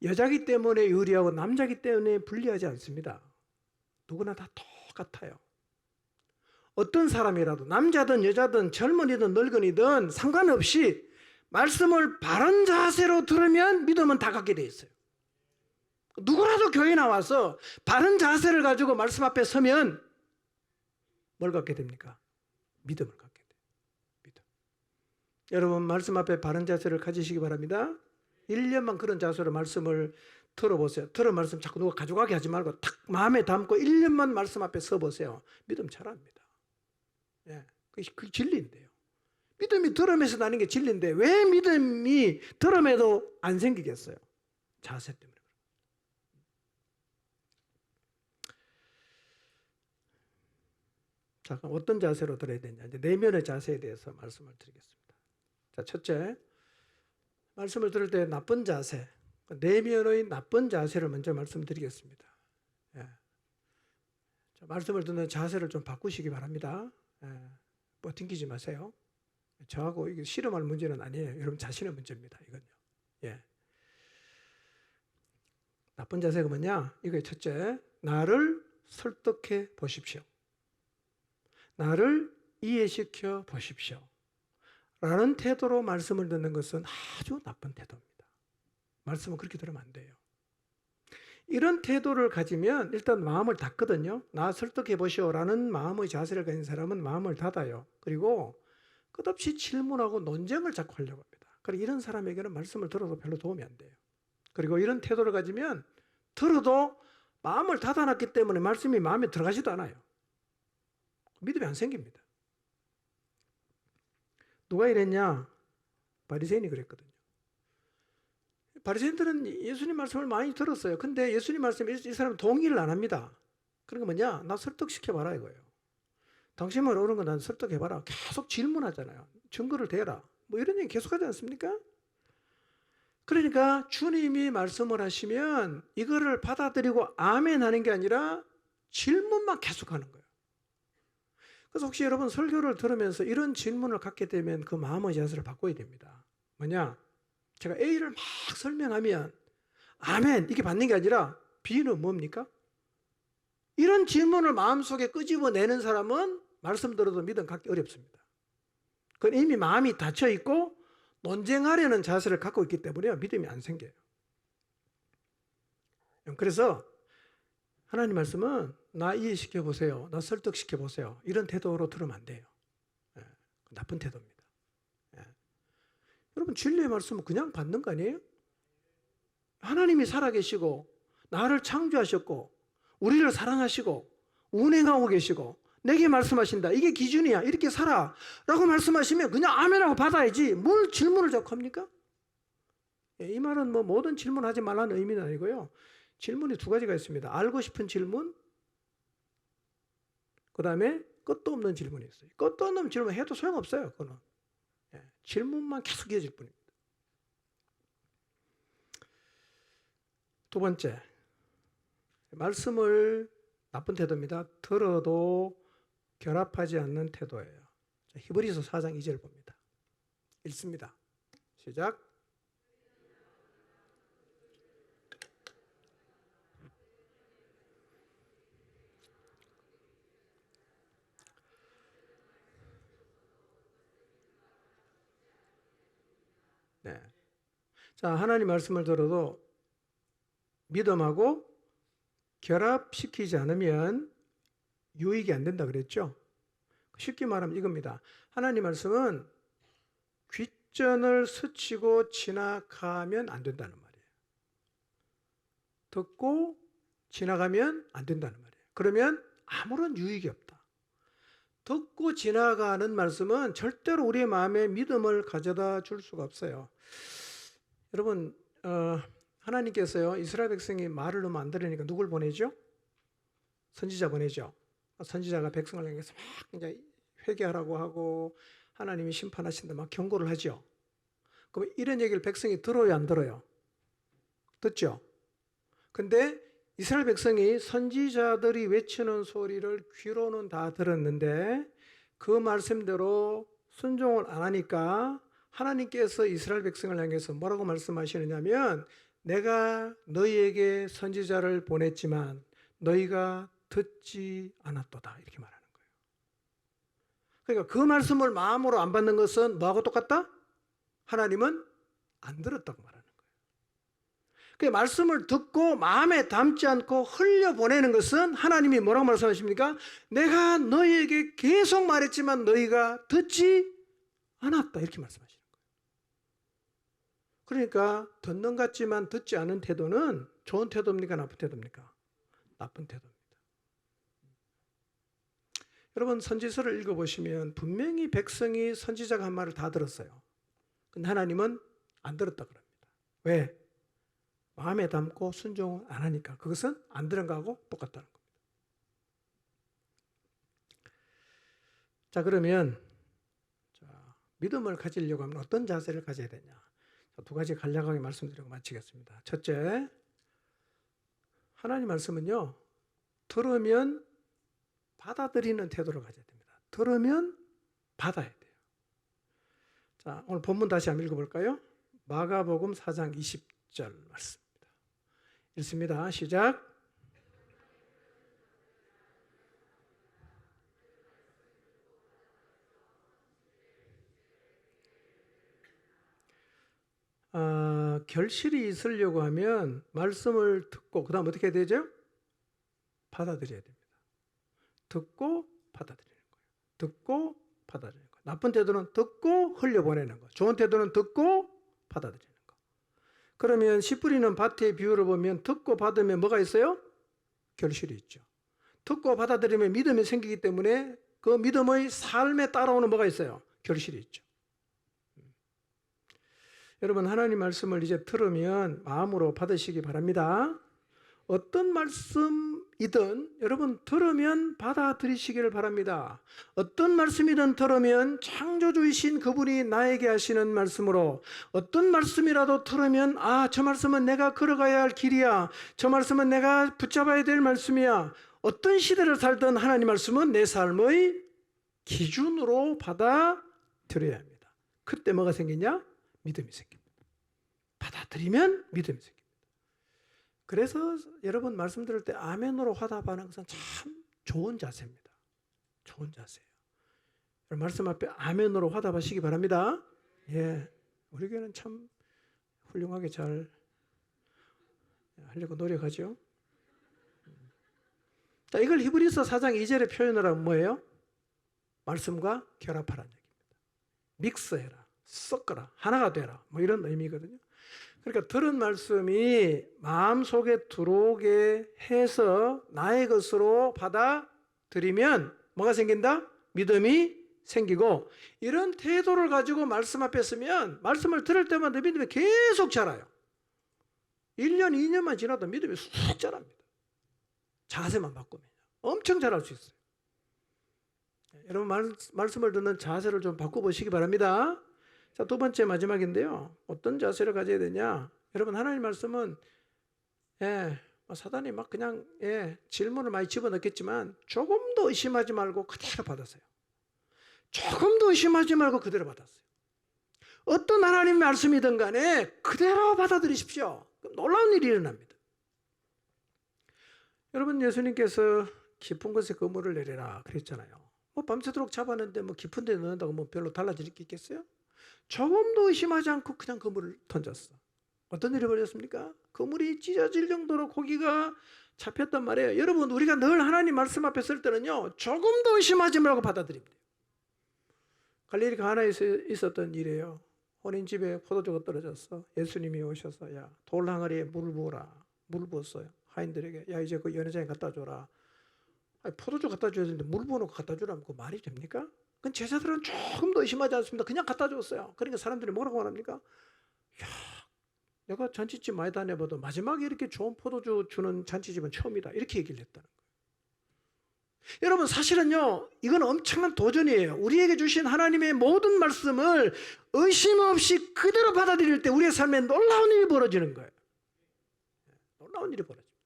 여자기 때문에 유리하고 남자기 때문에 불리하지 않습니다. 누구나 다 똑같아요. 어떤 사람이라도 남자든 여자든 젊은이든 늙은이든 상관없이 말씀을 바른 자세로 들으면 믿음은 다 갖게 돼 있어요. 누구라도 교회 나와서 바른 자세를 가지고 말씀 앞에 서면 뭘 갖게 됩니까? 믿음을 갖게 돼요. 믿음. 여러분 말씀 앞에 바른 자세를 가지시기 바랍니다. 1년만 그런 자세로 말씀을 들어보세요. 들은 말씀 자꾸 누가 가져가게 하지 말고 탁 마음에 담고 1년만 말씀 앞에 서보세요. 믿음 잘합니다. 그게 진리인데요. 믿음이 들음에서 나는 게 진리인데 왜 믿음이 들음에도 안 생기겠어요? 자세 때문에. 자, 그럼 어떤 자세로 들어야 되냐? 이제 내면의 자세에 대해서 말씀을 드리겠습니다. 자, 첫째, 말씀을 들을 때 나쁜 자세, 내면의 나쁜 자세를 먼저 말씀드리겠습니다. 자, 말씀을 듣는 자세를 좀 바꾸시기 바랍니다. 튕기지 마세요. 저하고 이게 씨름할 문제는 아니에요. 여러분 자신의 문제입니다. 이건요. 나쁜 자세가 뭐냐? 이거 첫째, 나를 설득해 보십시오. 나를 이해시켜 보십시오. 라는 태도로 말씀을 듣는 것은 아주 나쁜 태도입니다. 말씀은 그렇게 들으면 안 돼요. 이런 태도를 가지면 일단 마음을 닫거든요. 나 설득해 보시오 라는 마음의 자세를 가진 사람은 마음을 닫아요. 그리고 끝없이 질문하고 논쟁을 자꾸 하려고 합니다. 그리고 이런 사람에게는 말씀을 들어도 별로 도움이 안 돼요. 그리고 이런 태도를 가지면 들어도 마음을 닫아놨기 때문에 말씀이 마음에 들어가지도 않아요. 믿음이 안 생깁니다. 누가 이랬냐? 바리새인이 그랬거든요. 바리새인들은 예수님 말씀을 많이 들었어요. 근데 예수님 말씀에 이 사람은 동의를 안 합니다. 그런 거 뭐냐? 나 설득시켜봐라 이거예요. 당신만 옳은 거 난 설득해봐라. 계속 질문하잖아요. 증거를 대라. 뭐 이런 얘기 계속하지 않습니까? 그러니까 주님이 말씀을 하시면 이거를 받아들이고 아멘 하는 게 아니라 질문만 계속하는 거예요. 그래서 혹시 여러분 설교를 들으면서 이런 질문을 갖게 되면 그 마음의 자세를 바꿔야 됩니다. 뭐냐? 제가 A를 막 설명하면 아멘 이게 받는 게 아니라 B는 뭡니까? 이런 질문을 마음속에 끄집어내는 사람은 말씀 들어도 믿음 갖기 어렵습니다. 그건 이미 마음이 닫혀 있고 논쟁하려는 자세를 갖고 있기 때문에 믿음이 안 생겨요. 그래서 하나님 말씀은 나 이해시켜 보세요. 나 설득시켜 보세요. 이런 태도로 들으면 안 돼요. 나쁜 태도입니다. 여러분 진리의 말씀은 그냥 받는 거 아니에요? 하나님이 살아계시고 나를 창조하셨고 우리를 사랑하시고 운행하고 계시고 내게 말씀하신다. 이게 기준이야. 이렇게 살아. 라고 말씀하시면 그냥 아멘하고 받아야지. 뭘 질문을 자꾸 합니까? 이 말은 뭐 모든 질문하지 말라는 의미는 아니고요. 질문이 두 가지가 있습니다. 알고 싶은 질문, 그 다음에 끝도 없는 질문이 있어요. 끝도 없는 질문 해도 소용없어요. 그거는. 질문만 계속 이어질 뿐입니다. 두 번째, 말씀을 나쁜 태도입니다. 들어도 결합하지 않는 태도예요. 자, 히브리서 4장 2절 봅니다. 읽습니다. 시작. 네. 자, 하나님 말씀을 들어도 믿음하고 결합시키지 않으면 유익이 안 된다 그랬죠. 쉽게 말하면 이겁니다. 하나님 말씀은 귓전을 스치고 지나가면 안 된다는 말이에요. 듣고 지나가면 안 된다는 말이에요. 그러면 아무런 유익이 없다. 듣고 지나가는 말씀은 절대로 우리의 마음에 믿음을 가져다 줄 수가 없어요. 여러분, 하나님께서요, 이스라엘 백성이 말을 너무 안 들으니까 누굴 보내죠? 선지자 보내죠. 선지자가 백성을 향해서 막 이제 회개하라고 하고 하나님이 심판하신다 막 경고를 하죠. 그럼 이런 얘기를 백성이 들어요, 안 들어요? 듣죠. 근데 이스라엘 백성이 선지자들이 외치는 소리를 귀로는 다 들었는데 그 말씀대로 순종을 안 하니까 하나님께서 이스라엘 백성을 향해서 뭐라고 말씀하시느냐면 내가 너희에게 선지자를 보냈지만 너희가 듣지 않았도다 이렇게 말하는 거예요. 그러니까 그 말씀을 마음으로 안 받는 것은 뭐하고 똑같다? 하나님은 안 들었다고 말하는 거예요. 그 말씀을 듣고 마음에 담지 않고 흘려보내는 것은 하나님이 뭐라고 말씀하십니까? 내가 너희에게 계속 말했지만 너희가 듣지 않았다 이렇게 말씀하시는 거예요. 그러니까 듣는 것 같지만 듣지 않은 태도는 좋은 태도입니까? 나쁜 태도입니까? 나쁜 태도입니다. 여러분 선지서를 읽어보시면 분명히 백성이 선지자가 한 말을 다 들었어요. 근데 하나님은 안 들었다 그럽니다. 왜? 마음에 담고 순종을 안 하니까. 그것은 안 들은 거하고 똑같다는 겁니다. 자, 그러면 믿음을 가지려고 하면 어떤 자세를 가져야 되냐? 두 가지 간략하게 말씀드리고 마치겠습니다. 첫째, 하나님 말씀은요, 들으면 받아들이는 태도를 가져야 됩니다. 들으면 받아야 돼요. 자, 오늘 본문 다시 한번 읽어볼까요? 마가복음 4장 20절 말씀입니다. 읽습니다. 시작. 결실이 있으려고 하면 말씀을 듣고 그 다음 어떻게 해야 되죠? 받아들여야 됩니다. 듣고 받아들이는 거예요. 듣고 받아들이는 거예요. 나쁜 태도는 듣고 흘려보내는 거. 좋은 태도는 듣고 받아들이는 거. 그러면 씨 뿌리는 밭의 비유를 보면 듣고 받으면 뭐가 있어요? 결실이 있죠. 듣고 받아들이면 믿음이 생기기 때문에 그 믿음의 삶에 따라오는 뭐가 있어요? 결실이 있죠. 여러분 하나님 말씀을 이제 들으면 마음으로 받으시기 바랍니다. 어떤 말씀이든 여러분 들으면 받아들이시기를 바랍니다. 어떤 말씀이든 들으면 창조주이신 그분이 나에게 하시는 말씀으로 어떤 말씀이라도 들으면 저 말씀은 내가 걸어가야 할 길이야. 저 말씀은 내가 붙잡아야 될 말씀이야. 어떤 시대를 살던 하나님 말씀은 내 삶의 기준으로 받아들여야 합니다. 그때 뭐가 생기냐? 믿음이 생깁니다. 받아들이면 믿음이 생깁니다. 그래서 여러분 말씀 들을 때 아멘으로 화답하는 것은 참 좋은 자세입니다. 좋은 자세예요. 말씀 앞에 아멘으로 화답하시기 바랍니다. 예, 우리 교회는 참 훌륭하게 잘 하려고 노력하죠. 자, 이걸 히브리서 4장 2절에 표현을 하면 뭐예요? 말씀과 결합하라는 얘기입니다. 믹스해라, 섞어라, 하나가 되라, 뭐 이런 의미거든요. 그러니까 들은 말씀이 마음속에 들어오게 해서 나의 것으로 받아들이면 뭐가 생긴다? 믿음이 생기고 이런 태도를 가지고 말씀 앞에 서면 말씀을 들을 때마다 믿음이 계속 자라요. 1년, 2년만 지나도 믿음이 쑥 자랍니다. 자세만 바꾸면 엄청 자랄 수 있어요. 여러분 말씀을 듣는 자세를 좀 바꿔보시기 바랍니다. 자, 두 번째 마지막인데요. 어떤 자세를 가져야 되냐? 여러분 하나님 말씀은 예, 사단이 막 그냥 질문을 많이 집어넣겠지만 조금도 의심하지 말고 그대로 받았어요. 조금도 의심하지 말고 그대로 받았어요. 어떤 하나님의 말씀이든 간에 그대로 받아들이십시오. 놀라운 일이 일어납니다. 여러분, 예수님께서 깊은 곳에 그물을 내려라 그랬잖아요. 뭐 밤새도록 잡았는데 뭐 깊은 데 넣는다고 뭐 별로 달라질 게 있겠어요? 조금도 의심하지 않고 그냥 그물을 던졌어. 어떤 일이 벌어졌습니까? 그물이 찢어질 정도로 고기가 잡혔단 말이에요. 여러분, 우리가 늘 하나님 말씀 앞에 설 때는요, 조금도 의심하지 말고 받아들입니다. 갈릴리 가나에 있었던 일이에요. 혼인집에 포도주가 떨어졌어. 예수님이 오셔서 야, 돌 항아리에 물을 부어라. 물을 부었어요. 하인들에게 야, 이제 그 연회장에 갖다 줘라. 아니, 포도주 갖다 줘야 되는데 물 부어놓고 갖다 주라면 그 말이 됩니까? 그 제자들은 조금도 의심하지 않습니다. 그냥 갖다 줬어요. 그러니까 사람들이 뭐라고 말합니까? 야, 내가 잔치집 많이 다녀봐도 마지막에 이렇게 좋은 포도주 주는 잔치집은 처음이다. 이렇게 얘기를 했다는 거예요. 여러분, 사실은요, 이건 엄청난 도전이에요. 우리에게 주신 하나님의 모든 말씀을 의심 없이 그대로 받아들일 때 우리의 삶에 놀라운 일이 벌어지는 거예요. 놀라운 일이 벌어집니다.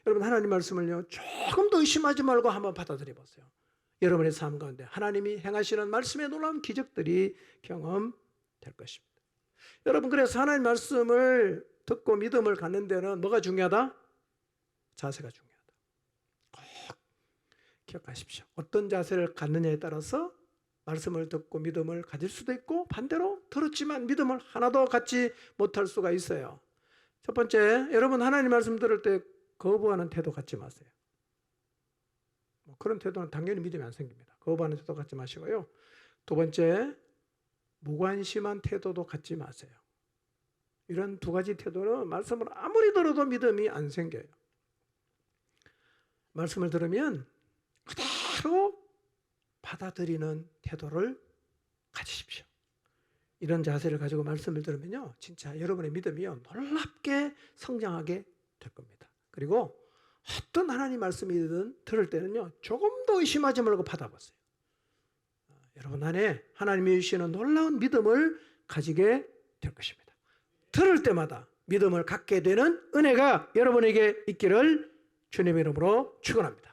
여러분, 하나님 말씀을요, 조금도 의심하지 말고 한번 받아들여 보세요. 여러분의 삶 가운데 하나님이 행하시는 말씀의 놀라운 기적들이 경험될 것입니다. 여러분, 그래서 하나님 말씀을 듣고 믿음을 갖는 데는 뭐가 중요하다? 자세가 중요하다. 꼭 기억하십시오. 어떤 자세를 갖느냐에 따라서 말씀을 듣고 믿음을 가질 수도 있고 반대로 들었지만 믿음을 하나도 갖지 못할 수가 있어요. 첫 번째, 여러분 하나님 말씀 들을 때 거부하는 태도 갖지 마세요. 그런 태도는 당연히 믿음이 안 생깁니다. 거부하는 태도 갖지 마시고요. 두 번째, 무관심한 태도도 갖지 마세요. 이런 두 가지 태도는 말씀을 아무리 들어도 믿음이 안 생겨요. 말씀을 들으면 그대로 받아들이는 태도를 가지십시오. 이런 자세를 가지고 말씀을 들으면요, 진짜 여러분의 믿음이요, 놀랍게 성장하게 될 겁니다. 그리고 어떤 하나님 말씀이든 들을 때는요, 조금도 의심하지 말고 받아보세요. 여러분 안에 하나님이 주시는 놀라운 믿음을 가지게 될 것입니다. 들을 때마다 믿음을 갖게 되는 은혜가 여러분에게 있기를 주님의 이름으로 축원합니다.